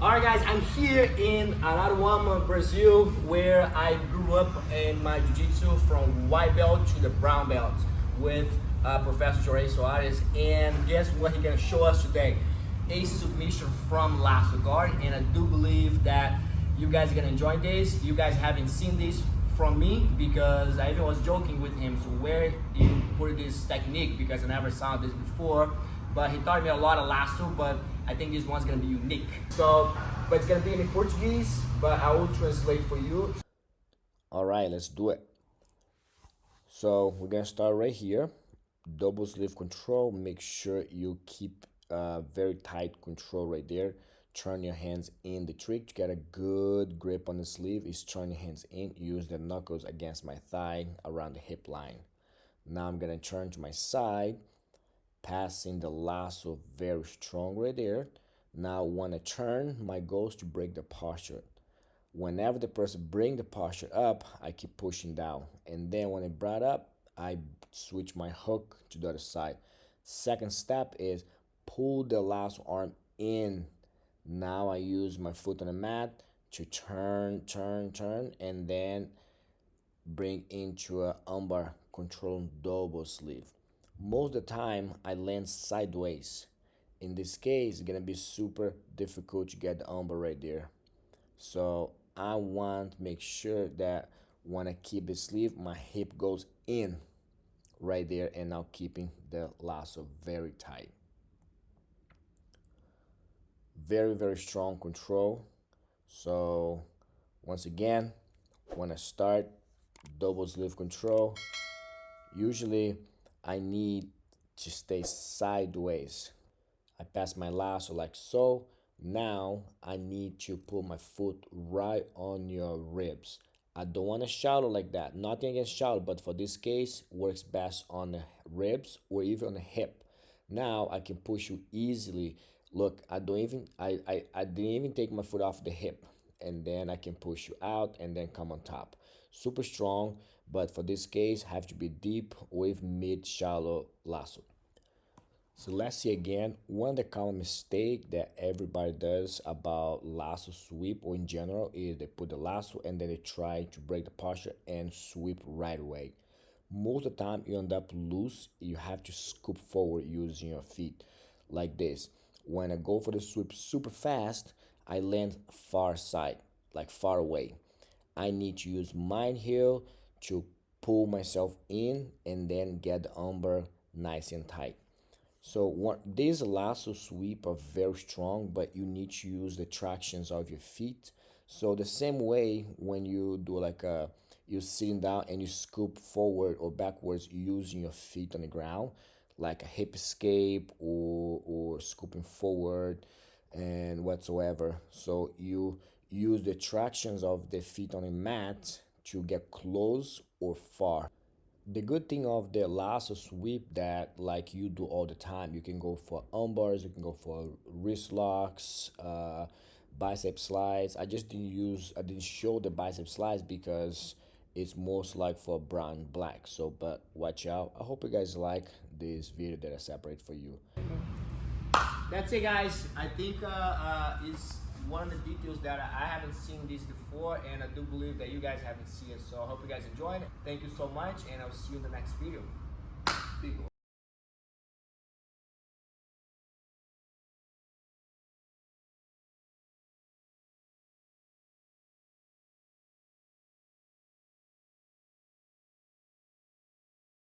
Alright guys, I'm here in Araruama, Brazil, where I grew up in my Jiu-Jitsu from white belt to the brown belt with Professor Juarez Soares. And guess what he's gonna show us today? A submission from Lasso guard, and I do believe that you guys are gonna enjoy this. You guys haven't seen this from me because I even was joking with him, so where you put this technique, because I never saw this before. But he taught me a lot of Lasso, but I think this one's gonna be unique. So, but it's gonna be in Portuguese, but I will translate for you. All right, let's do it. So we're gonna start right here. Double sleeve control. Make sure you keep very tight control right there. Turn your hands in the trick to get a good grip on the sleeve. Is turn your hands in. Use the knuckles against my thigh around the hip line. Now I'm gonna turn to my side, passing the lasso very strong right there. Now when I turn, my goal is to break the posture. Whenever the person bring the posture up, I keep pushing down. And then when it brought up, I switch my hook to the other side. Second step is pull the lasso arm in. Now I use my foot on the mat to turn, and then bring into a umbar control double sleeve. Most of the time, I land sideways. In this case, it's gonna be super difficult to get the umbar right there. So I want to make sure that when I keep the sleeve, my hip goes in right there, and now keeping the lasso very tight. Very, very strong control. So once again, when I start double sleeve control, usually I need to stay sideways. I pass my lasso like so. Now I need to put my foot right on your ribs. I don't want to shallow like that. Nothing against shallow, but for this case, works best on the ribs or even on the hip. Now I can push you easily. Look, I didn't even take my foot off the hip, and then I can push you out and then come on top. Super strong, but for this case, have to be deep with mid shallow lasso. So let's see again, one of the common mistake that everybody does about lasso sweep or in general is they put the lasso and then they try to break the posture and sweep right away. Most of the time you end up loose, you have to scoop forward using your feet like this. When I go for the sweep super fast, I land far side, like far away. I need to use my heel to pull myself in and then get the umber nice and tight. So these lasso sweep are very strong, but you need to use the tractions of your feet. So the same way when you do like you're sitting down and you scoop forward or backwards using your feet on the ground, like a hip escape or scooping forward and whatsoever. So you use the tractions of the feet on the mat to get close or far. The good thing of the lasso sweep that like you do all the time, you can go for umbars, you can go for wrist locks, bicep slides. I didn't show the bicep slides because it's most like for brown and black. So but watch out. I hope you guys like this video that I separate for you. That's it guys. I think it's one of the details that I haven't seen this before, and I do believe that you guys haven't seen it. So I hope you guys enjoyed. Thank you so much, and I'll see you in the next video. Big